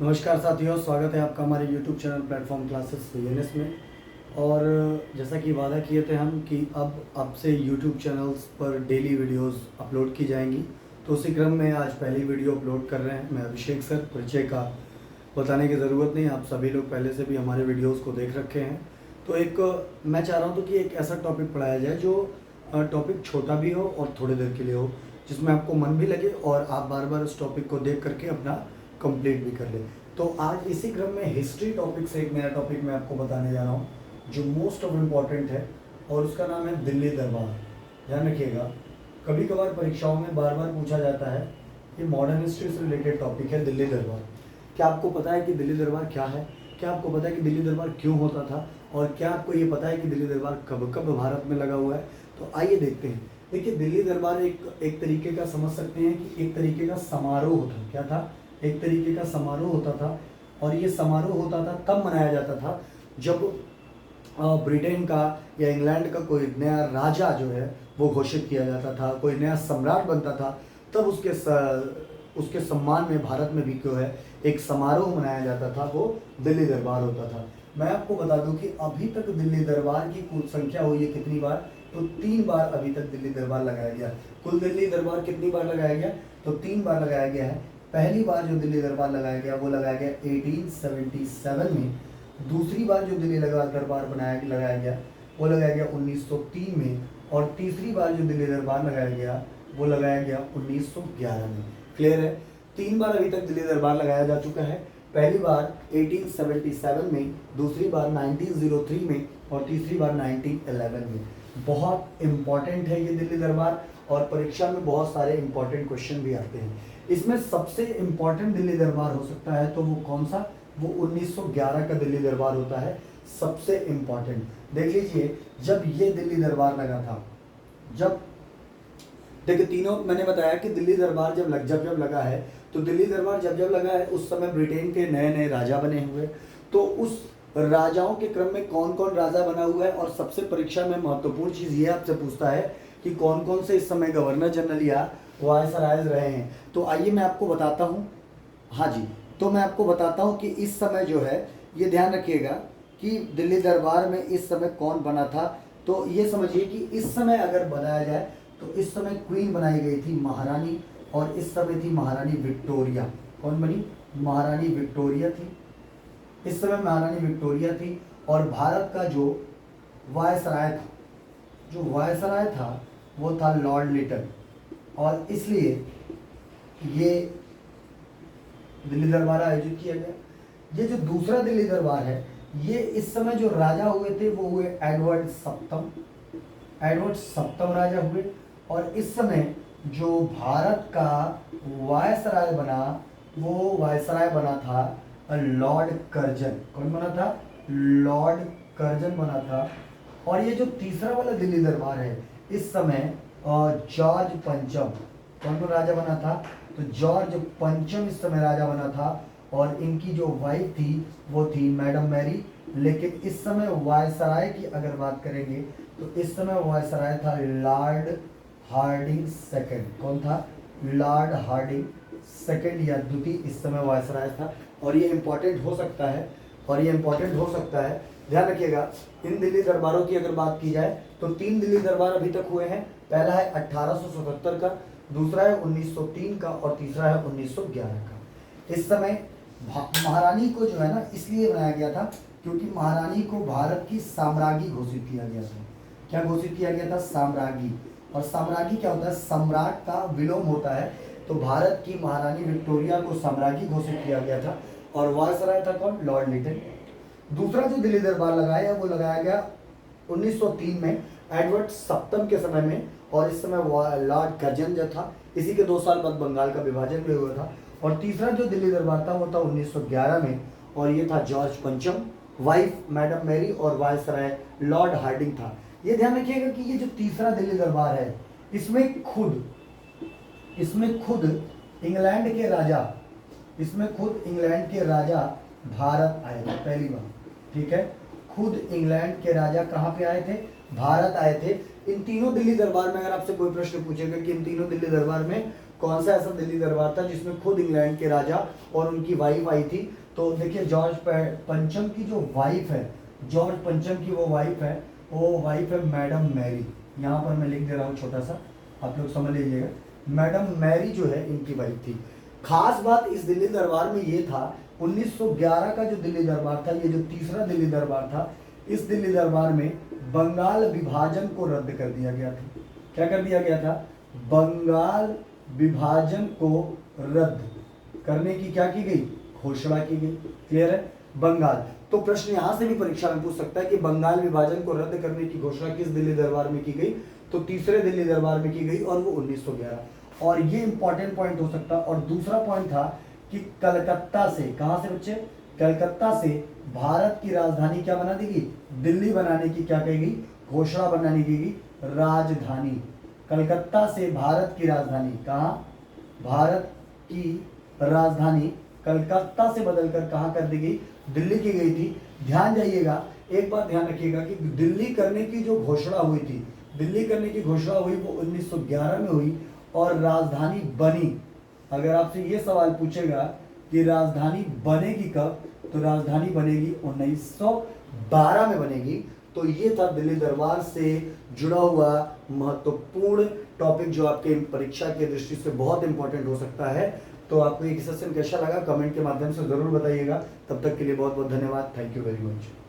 नमस्कार साथियों, स्वागत है आपका हमारे YouTube चैनल प्लेटफॉर्म क्लासेस यूएनएस में। और जैसा कि वादा किए थे हम कि अब से YouTube चैनल्स पर डेली वीडियोस अपलोड की जाएंगी, तो उसी क्रम में आज पहली वीडियो अपलोड कर रहे हैं। मैं अभिषेक सर, परिचय का बताने की ज़रूरत नहीं, आप सभी लोग पहले से भी हमारे वीडियोज़ को देख रखे हैं। तो मैं चाह रहा हूँ तो कि एक ऐसा टॉपिक पढ़ाया जाए जो टॉपिक छोटा भी हो और थोड़ी देर के लिए हो, जिसमें आपको मन भी लगे और आप बार बार उस टॉपिक को देख करके अपना कंप्लीट भी कर ले। तो आज इसी क्रम में हिस्ट्री टॉपिक से एक नया टॉपिक मैं आपको बताने जा रहा हूँ जो मोस्ट ऑफ इम्पॉर्टेंट है, और उसका नाम है दिल्ली दरबार। ध्यान रखिएगा, कभी कभार परीक्षाओं में बार बार पूछा जाता है, ये मॉडर्न हिस्ट्री से रिलेटेड टॉपिक है दिल्ली दरबार। क्या आपको पता है कि दिल्ली दरबार क्या है? क्या आपको पता है कि दिल्ली दरबार क्यों होता था? और क्या आपको ये पता है कि दिल्ली दरबार कब कब भारत में लगा हुआ है? तो आइए देखते हैं। देखिए, दिल्ली दरबार एक तरीके का समझ सकते हैं कि एक तरीके का समारोह था। क्या था? एक तरीके का समारोह होता था। और ये समारोह होता था, तब मनाया जाता था जब ब्रिटेन का या इंग्लैंड का कोई नया राजा जो है वो घोषित किया जाता था, कोई नया सम्राट बनता था, तब उसके सम्मान में भारत में भी क्यों है एक समारोह मनाया जाता था, वो दिल्ली दरबार होता था। मैं आपको बता दूं कि अभी तक दिल्ली दरबार की कुल संख्या हुई है कितनी बार? तो 3 बार अभी तक दिल्ली दरबार लगाया गया। कुल दिल्ली दरबार कितनी बार लगाया गया? तो 3 बार लगाया गया है। पहली बार जो दिल्ली दरबार लगाया गया वो लगाया गया 1877 में। दूसरी बार जो दिल्ली दरबार लगाया गया वो लगाया गया 1903 में। और तीसरी बार जो दिल्ली दरबार लगाया गया वो लगाया गया 1911 में। क्लियर है? 3 बार अभी तक दिल्ली दरबार लगाया जा चुका है। पहली बार 1877 में, दूसरी बार 1903 में, और तीसरी बार 1911 में। बहुत इंपॉर्टेंट है ये दिल्ली दरबार, और परीक्षा में बहुत सारे इंपॉर्टेंट क्वेश्चन भी आते हैं। इसमें सबसे इंपॉर्टेंट दिल्ली दरबार हो सकता है तो वो कौन सा? वो 1911 का दिल्ली दरबार होता है सबसे इंपॉर्टेंट। देख लीजिए, जब ये दिल्ली दरबार लगा था, जब देखिए तीनों मैंने बताया कि दिल्ली दरबार जब लगा है, तो दिल्ली दरबार जब लगा है उस समय ब्रिटेन के नए नए राजा बने हुए। तो उस राजाओं के क्रम में कौन कौन राजा बना हुआ है, और सबसे परीक्षा में महत्वपूर्ण चीज़ ये आपसे पूछता है कि कौन कौन से इस समय गवर्नर जनरल या वायसरायज रहे हैं। तो आइए मैं आपको बताता हूँ। हाँ जी, तो मैं आपको बताता हूँ कि इस समय जो है, ये ध्यान रखिएगा कि दिल्ली दरबार में इस समय कौन बना था। तो ये समझिए कि इस समय अगर बनाया जाए तो इस समय क्वीन बनाई गई थी महारानी, और इस समय थी महारानी विक्टोरिया। कौन बनी? महारानी विक्टोरिया थी। इस समय महारानी विक्टोरिया थी। और भारत का जो वायसराय था वो था लॉर्ड लिटन। और इसलिए ये दिल्ली दरबार आयोजित किया गया। ये जो दूसरा दिल्ली दरबार है, ये इस समय जो राजा हुए थे वो हुए एडवर्ड सप्तम राजा हुए। और इस समय जो भारत का वायसराय बना, वो वायसराय बना था लॉर्ड कर्जन। कौन बना था? लॉर्ड कर्जन बना था। और ये जो तीसरा वाला दिल्ली दरबार है, इस समय जॉर्ज पंचम, कौन राजा बना था? तो जॉर्ज पंचम इस समय राजा बना था। और इनकी जो वाइफ थी वो थी मैडम मैरी। लेकिन इस समय वायसराय की अगर बात करेंगे तो इस समय वायसराय था लॉर्ड हार्डिंग सेकंड। कौन था? लॉर्ड हार्डिंग सेकंड या द्वितीय इस समय वायसराय था। और ये इंपॉर्टेंट हो सकता है, ध्यान रखिएगा। इन दिल्ली दरबारों की अगर बात की जाए तो 3 दिल्ली दरबार अभी तक हुए हैं। पहला है 1877 का, दूसरा है 1903 का, और तीसरा है 1911 का। इस समय महारानी को जो है ना इसलिए बनाया गया था क्योंकि महारानी को भारत की साम्राज्ञी घोषित किया गया था। क्या घोषित किया गया था? साम्राज्ञी। और साम्राज्ञी क्या होता है? सम्राट का विलोम होता है। तो भारत की महारानी विक्टोरिया को साम्राज्ञी घोषित किया गया था। और वायसराय था कौन? लॉर्ड लिटन। दूसरा जो दिल्ली दरबार लगाया वो लगाया गया 1903 में एडवर्ड सप्तम के समय में। और इस समय लॉर्ड कर्जन जो था, इसी के 2 साल बाद बंगाल का विभाजन भी हुआ था। और तीसरा जो दिल्ली दरबार था वो था 1911 में, और ये था जॉर्ज पंचम, वाइफ मैडम मैरी, और वायसराय लॉर्ड हार्डिंग था। ये ध्यान रखिएगा कि ये जो तीसरा दिल्ली दरबार है, इसमें खुद इंग्लैंड के राजा भारत आए थे पहली बार। ठीक है, खुद इंग्लैंड के राजा कहाँ पे आए थे? भारत आए थे। इन तीनों दिल्ली दरबार में अगर आपसे कोई प्रश्न पूछेगा कि इन तीनों दिल्ली दरबार में कौन सा ऐसा दिल्ली दरबार था जिसमें खुद इंग्लैंड के राजा और उनकी वाइफ आई थी। तो देखिए जॉर्ज पंचम की जो वाइफ है, जॉर्ज पंचम की वो वाइफ है मैडम मैरी। यहाँ पर मैं लिख दे रहा हूँ छोटा सा, आप लोग समझ लीजिएगा। मैडम मैरी जो है इनकी वाइफ थी। खास बात इस दिल्ली दरबार में ये था, 1911 का जो दिल्ली दरबार था, ये जो तीसरा दिल्ली दरबार था, इस दिल्ली दरबार में बंगाल विभाजन को रद्द कर दिया गया था। क्या कर दिया गया था? बंगाल विभाजन को रद्द करने की क्या की गई? घोषणा की गई। क्लियर है? बंगाल। तो प्रश्न यहां से भी परीक्षा में पूछ सकता है कि बंगाल विभाजन को रद्द करने की घोषणा किस दिल्ली दरबार में की गई? तो तीसरे दिल्ली दरबार में की गई, और वो 1911। और ये इंपॉर्टेंट पॉइंट हो सकता। और दूसरा पॉइंट था कि कलकत्ता से, कहां से बच्चे? कलकत्ता से भारत की राजधानी क्या बना दी गई? दिल्ली बनाने की क्या कही गई? घोषणा बनाने की गई, राजधानी। कलकत्ता से भारत की राजधानी, कहां? भारत की राजधानी कलकत्ता से बदलकर कहां कर दी गई? दिल्ली की गई थी। ध्यान जाइएगा, एक बात ध्यान रखिएगा कि दिल्ली करने की जो घोषणा हुई थी, दिल्ली करने की घोषणा हुई वो 1911 में हुई, और राजधानी बनी। अगर आपसे ये सवाल पूछेगा कि राजधानी बनेगी कब, तो राजधानी बनेगी 1912 में बनेगी। तो ये था दिल्ली दरबार से जुड़ा हुआ महत्वपूर्ण टॉपिक जो आपके परीक्षा की दृष्टि से बहुत इंपॉर्टेंट हो सकता है। तो आपको ये सेशन कैसा लगा कमेंट के माध्यम से जरूर बताइएगा। तब तक के लिए बहुत बहुत धन्यवाद। Thank you very much.